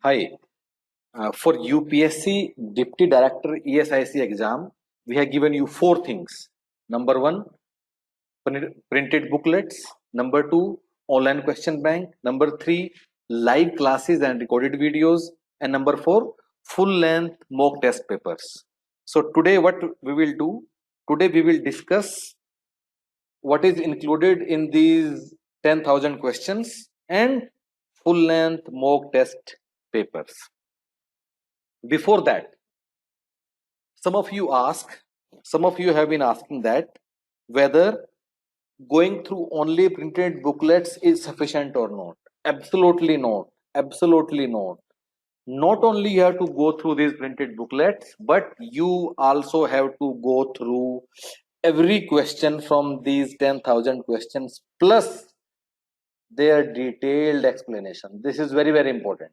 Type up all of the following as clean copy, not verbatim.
Hi. For UPSC Deputy Director ESIC exam, we have given you four things. Number one, printed booklets. Number two, online question bank. Number three, live classes and recorded videos. And number four, full length mock test papers. So today what we will do, today we will discuss what is included in these 10,000 questions and full length mock test papers. Before that, some of you have been asking that whether going through only printed booklets is sufficient or not. Absolutely not. Absolutely not. Not only you have to go through these printed booklets, but you also have to go through every question from these 10,000 questions plus their detailed explanation. This is very, very important.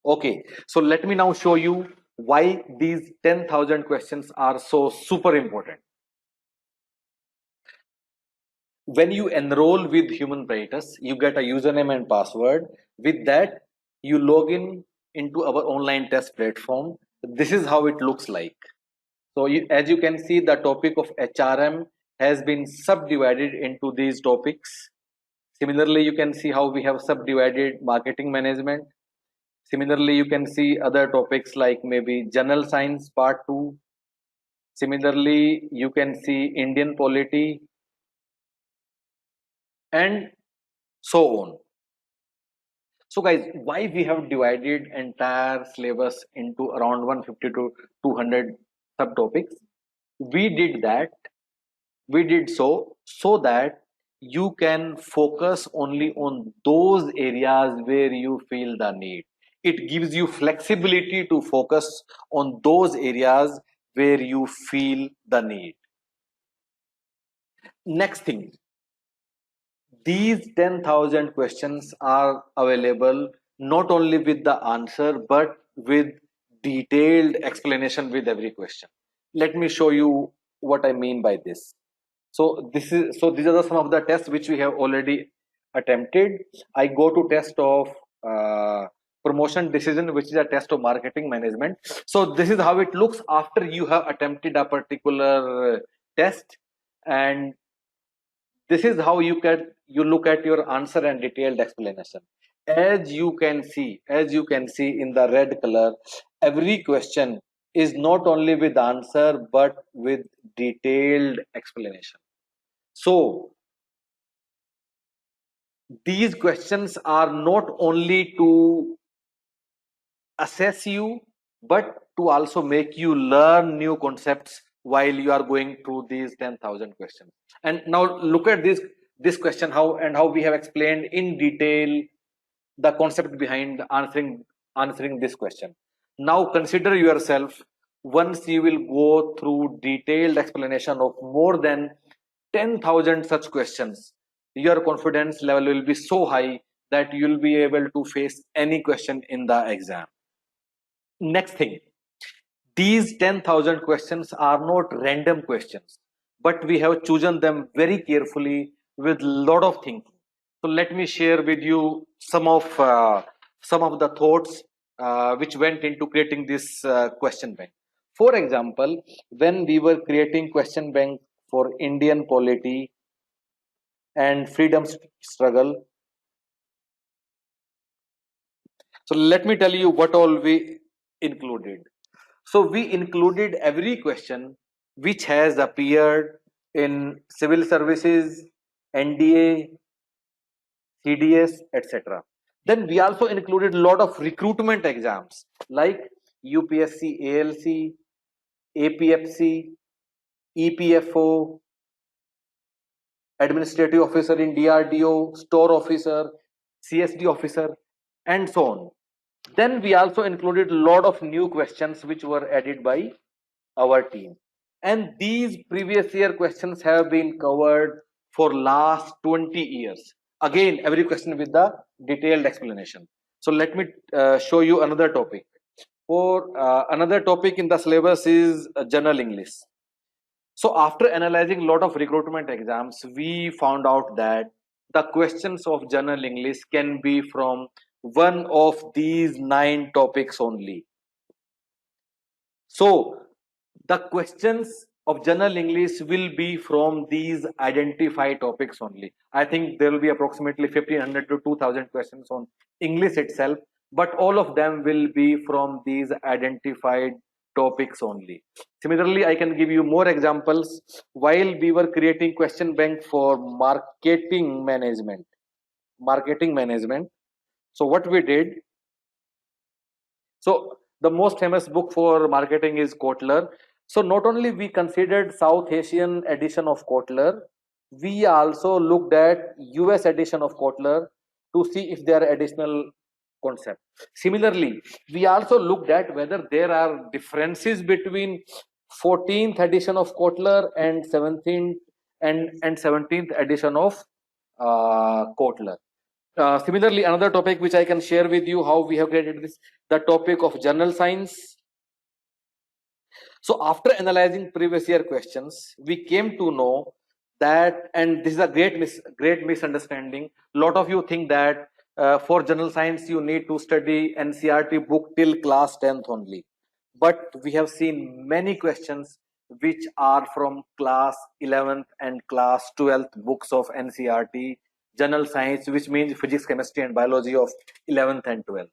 Okay, so let me now show you why these 10,000 questions are so super important. When you enroll with Human Praetus, you get a username and password. With that, you log in into our online test platform. This is how it looks like. So as you can see, the topic of HRM has been subdivided into these topics. Similarly, you can see how we have subdivided marketing management. Similarly, you can see other topics like maybe General Science Part 2. Similarly, you can see Indian polity and so on. So guys, why we have divided entire syllabus into around 150 to 200 subtopics? We did so that you can focus only on those areas where you feel the need. It gives you flexibility to focus on those areas where you feel the need. Next thing, these 10,000 questions are available not only with the answer but with detailed explanation with every question. Let me show you what I mean by this. So these are some of the tests which we have already attempted. I go to test of promotion decision, which is a test of marketing management. So this is how it looks after you have attempted a particular test, and this is how you look at your answer and detailed explanation. As you can see in the red color, every question is not only with answer but with detailed explanation. So these questions are not only to assess you but to also make you learn new concepts while you are going through these 10,000 questions. And now look at this question, how we have explained in detail the concept behind answering this question. Now consider yourself, once you will go through detailed explanation of more than 10,000 such questions, your confidence level will be so high that you will be able to face any question in the exam. Next thing, these 10,000 questions are not random questions, but we have chosen them very carefully with lot of thinking. So let me share with you some of the thoughts which went into creating this question bank. For example, when we were creating question bank for Indian polity and freedom struggle, so let me tell you what all we included. So we included every question which has appeared in civil services, NDA, CDS, etc. Then we also included a lot of recruitment exams like UPSC, ALC, APFC, EPFO, administrative officer in DRDO, store officer, CSD officer, and so on. Then we also included a lot of new questions which were added by our team. And these previous year questions have been covered for last 20 years. Again, every question with the detailed explanation. So let me show you another topic. For another topic in the syllabus is general English. So after analyzing a lot of recruitment exams, we found out that the questions of general English can be from one of these 9 topics only. So the questions of general English will be from these identified topics only. I think there will be approximately 1500 to 2000 questions on English itself, but all of them will be from these identified topics only. Similarly, I can give you more examples. While we were creating question bank for marketing management, so what we did, so the most famous book for marketing is Kotler. So not only we considered South Asian edition of Kotler, we also looked at US edition of Kotler to see if there are additional concepts. Similarly, we also looked at whether there are differences between 14th edition of Kotler and 17th and 17th edition of Kotler. Similarly, another topic which I can share with you how we have created this, the topic of general science. So after analyzing previous year questions, we came to know that, and this is a great misunderstanding. A lot of you think that for general science you need to study NCERT book till class 10th only. But we have seen many questions which are from class 11th and class 12th books of NCERT general science, which means physics, chemistry, and biology of 11th and 12th.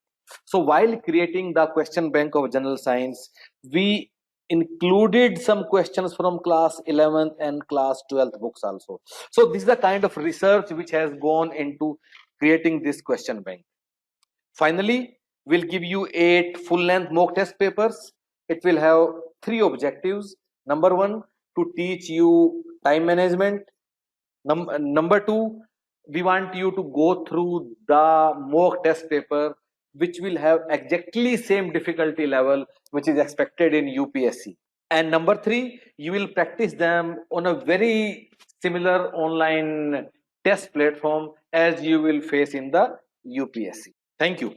So while creating the question bank of general science, we included some questions from class 11th and class 12th books also. So this is the kind of research which has gone into creating this question bank. Finally, we'll give you 8 full-length mock test papers. It will have 3 objectives. Number 1, to teach you time management. Number 2, we want you to go through the mock test paper which will have exactly same difficulty level which is expected in UPSC. And number 3, you will practice them on a very similar online test platform as you will face in the UPSC. Thank you.